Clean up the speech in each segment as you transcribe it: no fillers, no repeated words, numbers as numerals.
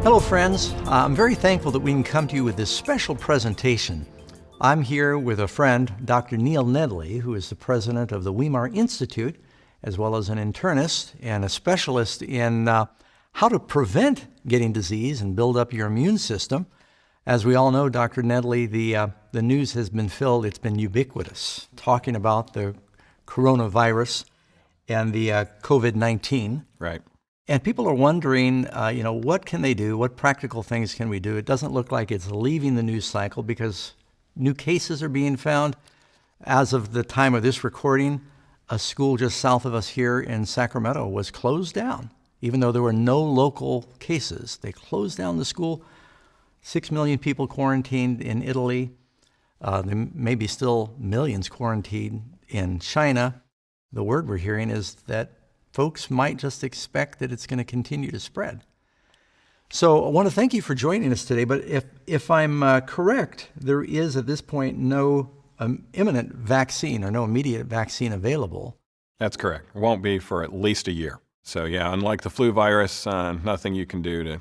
Hello, friends. I'm very thankful that we can come to you with this special presentation. I'm here with a friend, Dr. Neil Nedley, who is the president of the Weimar Institute, as well as an internist and a specialist in how to prevent getting disease and build up your immune system. As we all know, Dr. Nedley, the news has been filled, it's been ubiquitous, talking about the coronavirus and the COVID-19. Right. And people are wondering, what can they do? What practical things can we do? It doesn't look like it's leaving the news cycle because new cases are being found. As of the time of this recording, a school just south of us here in Sacramento was closed down, even though there were no local cases. They closed down the school. 6 million people quarantined in Italy. There may be still millions quarantined in China. The word we're hearing is that folks might just expect that it's going to continue to spread. So I want to thank you for joining us today, but if I'm correct, there is at this point no imminent vaccine or no immediate vaccine available. That's correct. It won't be for at least a year. So yeah, unlike the flu virus, nothing you can do to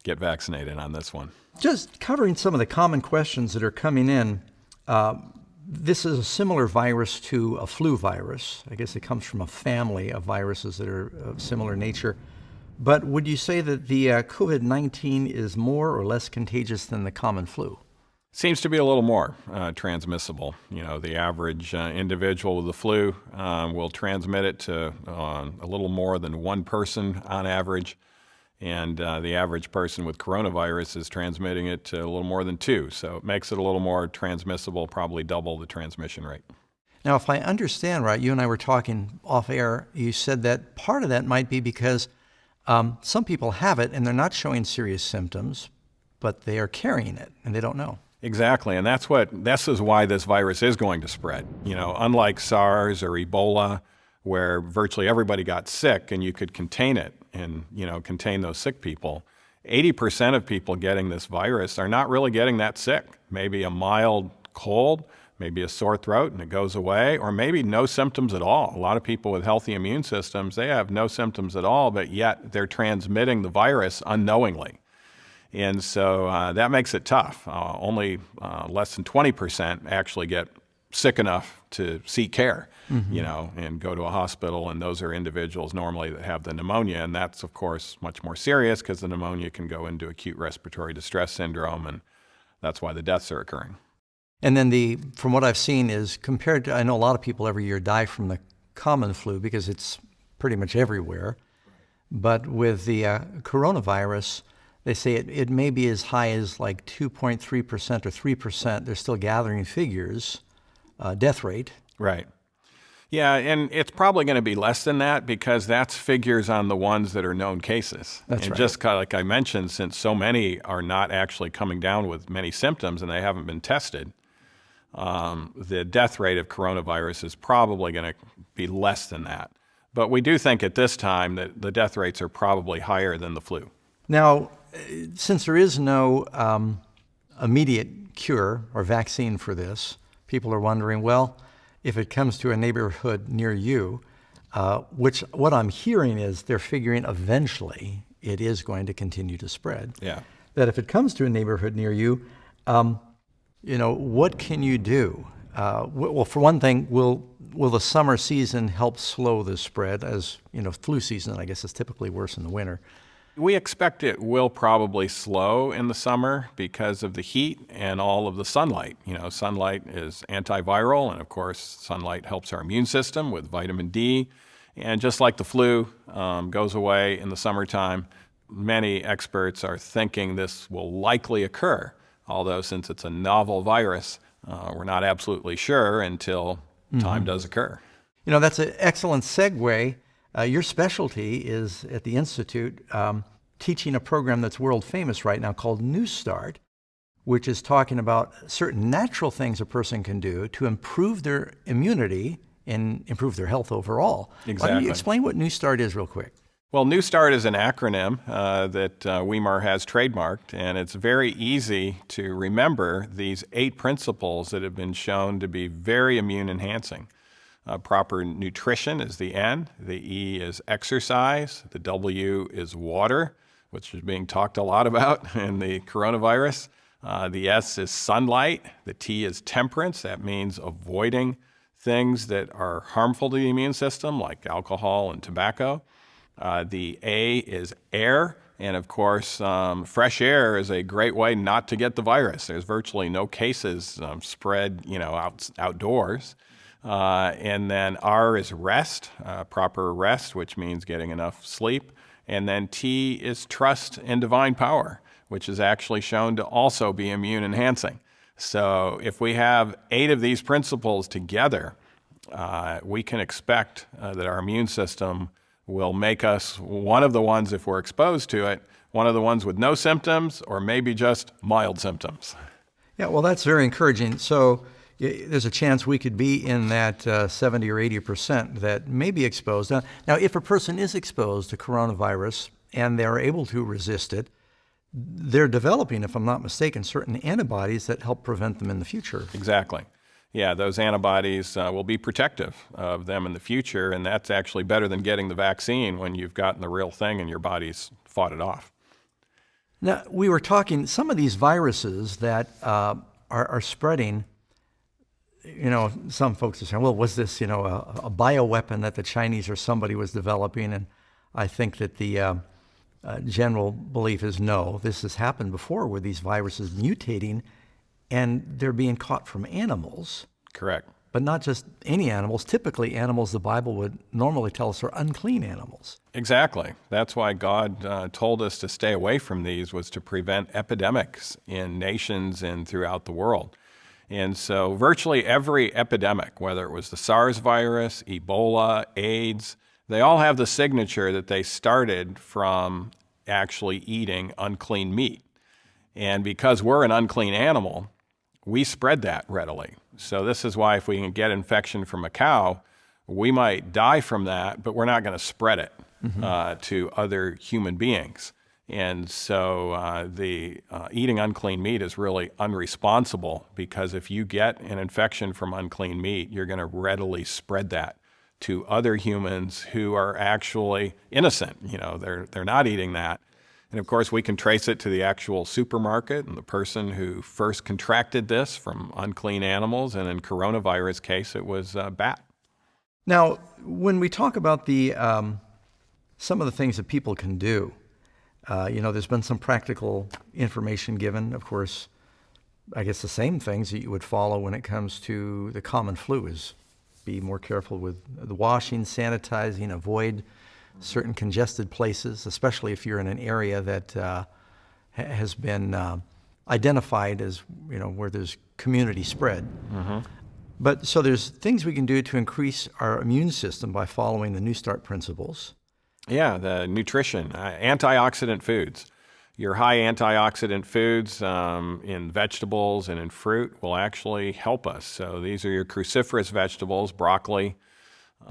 get vaccinated on this one. Just covering some of the common questions that are coming in, this is a similar virus to a flu virus. I guess it comes from a family of viruses that are of similar nature. But would you say that the COVID-19 is more or less contagious than the common flu? Seems to be a little more transmissible. You know, the average individual with the flu will transmit it to a little more than one person on average. And the average person with coronavirus is transmitting it to a little more than two. So it makes it a little more transmissible, probably double the transmission rate. Now, if I understand right, you and I were talking off air, you said that part of that might be because some people have it and they're not showing serious symptoms, but they are carrying it and they don't know. Exactly, and this is why this virus is going to spread. You know, unlike SARS or Ebola, where virtually everybody got sick and you could contain it and, contain those sick people, 80% of people getting this virus are not really getting that sick. Maybe a mild cold, maybe a sore throat and it goes away, or maybe no symptoms at all. A lot of people with healthy immune systems, they have no symptoms at all, but yet they're transmitting the virus unknowingly. And so that makes it tough. Only less than 20% actually get sick enough to seek care, and go to a hospital. And those are individuals normally that have the pneumonia. And that's, of course, much more serious because the pneumonia can go into acute respiratory distress syndrome. And that's why the deaths are occurring. And then from what I've seen is compared to, I know a lot of people every year die from the common flu because it's pretty much everywhere. But with the coronavirus, they say it may be as high as like 2.3% or 3%. They're still gathering figures, death rate. Right. Yeah, and it's probably going to be less than that because that's figures on the ones that are known cases. That's and right. Just kind of like I mentioned, since so many are not actually coming down with many symptoms and they haven't been tested, the death rate of coronavirus is probably going to be less than that. But we do think at this time that the death rates are probably higher than the flu. Now, since there is no immediate cure or vaccine for this, people are wondering, well, if it comes to a neighborhood near you, what I'm hearing is they're figuring eventually it is going to continue to spread. Yeah. That if it comes to a neighborhood near you, what can you do? Well, for one thing, will the summer season help slow the spread? As flu season, I guess, is typically worse in the winter. We expect it will probably slow in the summer because of the heat and all of the sunlight. Sunlight is antiviral, and of course, sunlight helps our immune system with vitamin D. And just like the flu goes away in the summertime, many experts are thinking this will likely occur. Although since it's a novel virus, we're not absolutely sure until time does occur. That's an excellent segue. Your specialty is at the Institute teaching a program that's world famous right now called New Start, which is talking about certain natural things a person can do to improve their immunity and improve their health overall. Exactly. Why don't you explain what New Start is real quick? Well, New Start is an acronym that Weimar has trademarked, and it's very easy to remember these 8 principles that have been shown to be very immune enhancing. Proper nutrition is the N, the E is exercise, the W is water, which is being talked a lot about in the coronavirus. The S is sunlight. The T is temperance. That means avoiding things that are harmful to the immune system, like alcohol and tobacco. The A is air. And of course, fresh air is a great way not to get the virus. There's virtually no cases spread, outdoors. And then R is rest, proper rest, which means getting enough sleep. And then T is trust in divine power, which is actually shown to also be immune enhancing. So if we have 8 of these principles together, we can expect that our immune system will make us one of the ones, if we're exposed to it, one of the ones with no symptoms or maybe just mild symptoms. Yeah, well, that's very encouraging. So there's a chance we could be in that 70 or 80% that may be exposed. Now, if a person is exposed to coronavirus and they're able to resist it, they're developing, if I'm not mistaken, certain antibodies that help prevent them in the future. Exactly. Yeah, those antibodies will be protective of them in the future, and that's actually better than getting the vaccine when you've gotten the real thing and your body's fought it off. Now, we were talking, some of these viruses that are spreading, some folks are saying, well, was this, a bioweapon that the Chinese or somebody was developing? And I think that the general belief is no. This has happened before where these viruses mutating and they're being caught from animals. Correct. But not just any animals. Typically, animals the Bible would normally tell us are unclean animals. Exactly. That's why God told us to stay away from these, was to prevent epidemics in nations and throughout the world. And so virtually every epidemic, whether it was the SARS virus, Ebola, AIDS, they all have the signature that they started from actually eating unclean meat. And because we're an unclean animal, we spread that readily. So this is why if we can get infection from a cow, we might die from that, but we're not going to spread it to other human beings. And so the eating unclean meat is really unresponsible, because if you get an infection from unclean meat, you're going to readily spread that to other humans who are actually innocent. They're not eating that. And of course, we can trace it to the actual supermarket and the person who first contracted this from unclean animals. And in coronavirus case, it was a bat. Now, when we talk about the some of the things that people can do, there's been some practical information given. Of course, I guess the same things that you would follow when it comes to the common flu is be more careful with the washing, sanitizing, avoid certain congested places, especially if you're in an area that has been identified as, where there's community spread. Mm-hmm. But so there's things we can do to increase our immune system by following the New Start principles. Yeah, the nutrition, antioxidant foods. Your high antioxidant foods in vegetables and in fruit will actually help us. So these are your cruciferous vegetables, broccoli,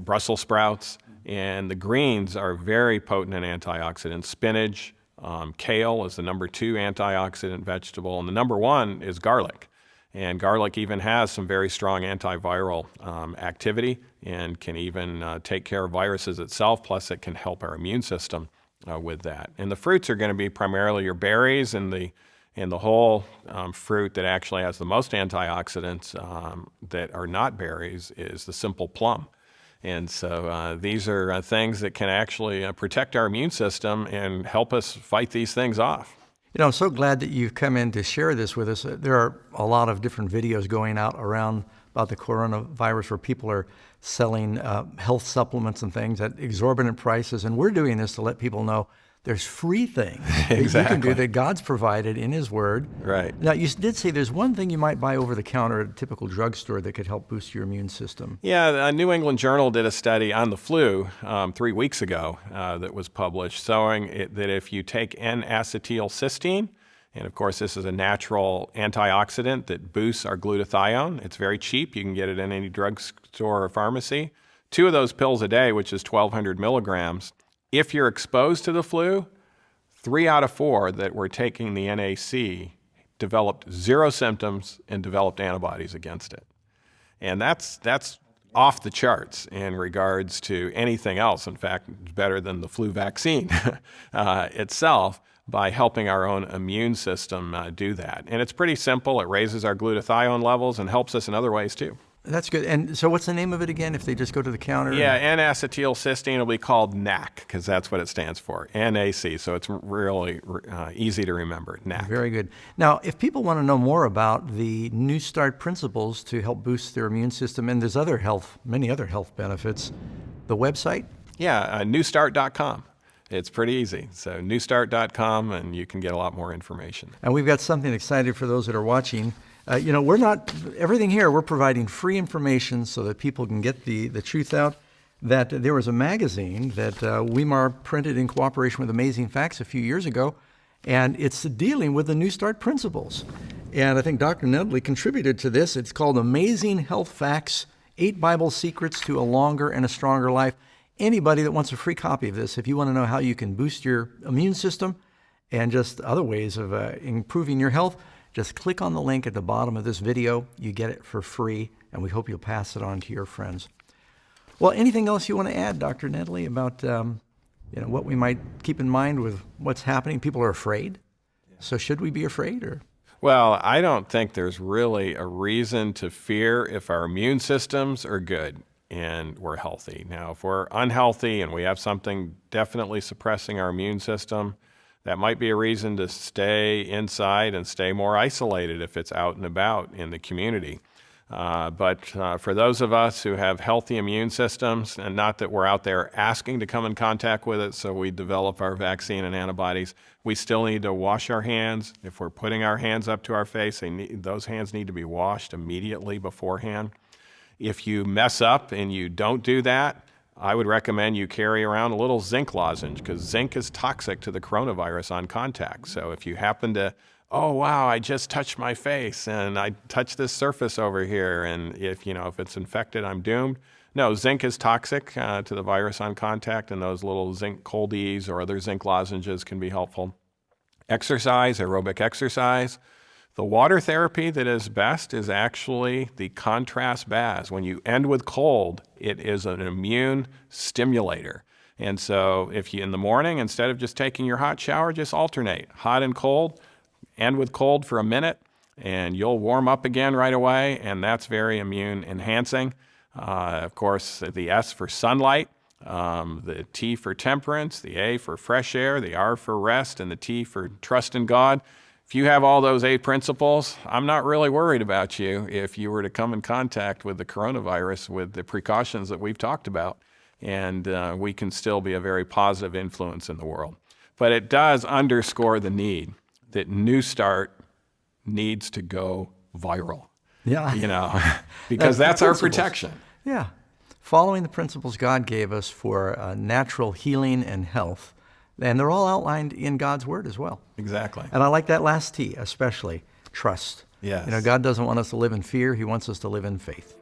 Brussels sprouts, and the greens are very potent in antioxidants. Spinach, kale is the number 2 antioxidant vegetable, and the number 1 is garlic. And garlic even has some very strong antiviral activity and can even take care of viruses itself, plus it can help our immune system with that. And the fruits are going to be primarily your berries, and the whole fruit that actually has the most antioxidants that are not berries is the simple plum. And so these are things that can actually protect our immune system and help us fight these things off. I'm so glad that you've come in to share this with us. There are a lot of different videos going out around about the coronavirus where people are selling health supplements and things at exorbitant prices. And we're doing this to let people know there's free things that you can do that God's provided in His Word. Right. Now, you did say there's one thing you might buy over the counter at a typical drugstore that could help boost your immune system. Yeah, the New England Journal did a study on the flu 3 weeks ago that was published, showing that if you take N-acetylcysteine, and of course this is a natural antioxidant that boosts our glutathione. It's very cheap. You can get it in any drugstore or pharmacy. 2 of those pills a day, which is 1,200 milligrams. If you're exposed to the flu, 3 out of 4 that were taking the NAC developed 0 symptoms and developed antibodies against it. And that's off the charts in regards to anything else. In fact, it's better than the flu vaccine itself by helping our own immune system do that. And it's pretty simple. It raises our glutathione levels and helps us in other ways too. That's good. And so what's the name of it again if they just go to the counter? Yeah, N-acetylcysteine will be called NAC because that's what it stands for, NAC. So it's really easy to remember, NAC. Very good. Now, if people want to know more about the New Start principles to help boost their immune system, and there's many other health benefits, the website? Yeah, newstart.com. It's pretty easy. So newstart.com, and you can get a lot more information. And we've got something exciting for those that are watching. We're not, everything here, we're providing free information so that people can get the truth out. That there was a magazine that Weimar printed in cooperation with Amazing Facts a few years ago, and it's dealing with the New Start principles. And I think Dr. Nedley contributed to this. It's called Amazing Health Facts, 8 Bible Secrets to a Longer and a Stronger Life. Anybody that wants a free copy of this, if you want to know how you can boost your immune system and just other ways of improving your health, just click on the link at the bottom of this video. You get it for free, and we hope you'll pass it on to your friends. Well, anything else you want to add, Dr. Nedley, about what we might keep in mind with what's happening? People are afraid. So should we be afraid? Or? Well, I don't think there's really a reason to fear if our immune systems are good and we're healthy. Now, if we're unhealthy and we have something definitely suppressing our immune system, that might be a reason to stay inside and stay more isolated if it's out and about in the community. But for those of us who have healthy immune systems, and not that we're out there asking to come in contact with it, so we develop our vaccine and antibodies, we still need to wash our hands. If we're putting our hands up to our face, those hands need to be washed immediately beforehand. If you mess up and you don't do that, I would recommend you carry around a little zinc lozenge, because zinc is toxic to the coronavirus on contact. So if you happen to, oh wow, I just touched my face and I touched this surface over here, and if it's infected, I'm doomed. No, zinc is toxic to the virus on contact, and those little zinc coldies or other zinc lozenges can be helpful. Exercise, aerobic exercise. The water therapy that is best is actually the contrast baths. When you end with cold, it is an immune stimulator. And so if you, in the morning, instead of just taking your hot shower, just alternate hot and cold, end with cold for a minute, and you'll warm up again right away, and that's very immune enhancing. Of course, the S for sunlight, the T for temperance, the A for fresh air, the R for rest, and the T for trust in God. If you have all those 8 principles, I'm not really worried about you if you were to come in contact with the coronavirus with the precautions that we've talked about, and we can still be a very positive influence in the world. But it does underscore the need that New Start needs to go viral. Yeah. Because that's our protection. Yeah. Following the principles God gave us for natural healing and health. And they're all outlined in God's Word as well. Exactly. And I like that last T, especially, trust. Yes. God doesn't want us to live in fear. He wants us to live in faith.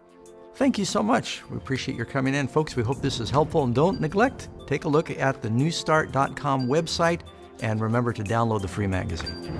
Thank you so much. We appreciate your coming in. Folks, we hope this is helpful. And don't neglect, take a look at the newstart.com website, and remember to download the free magazine.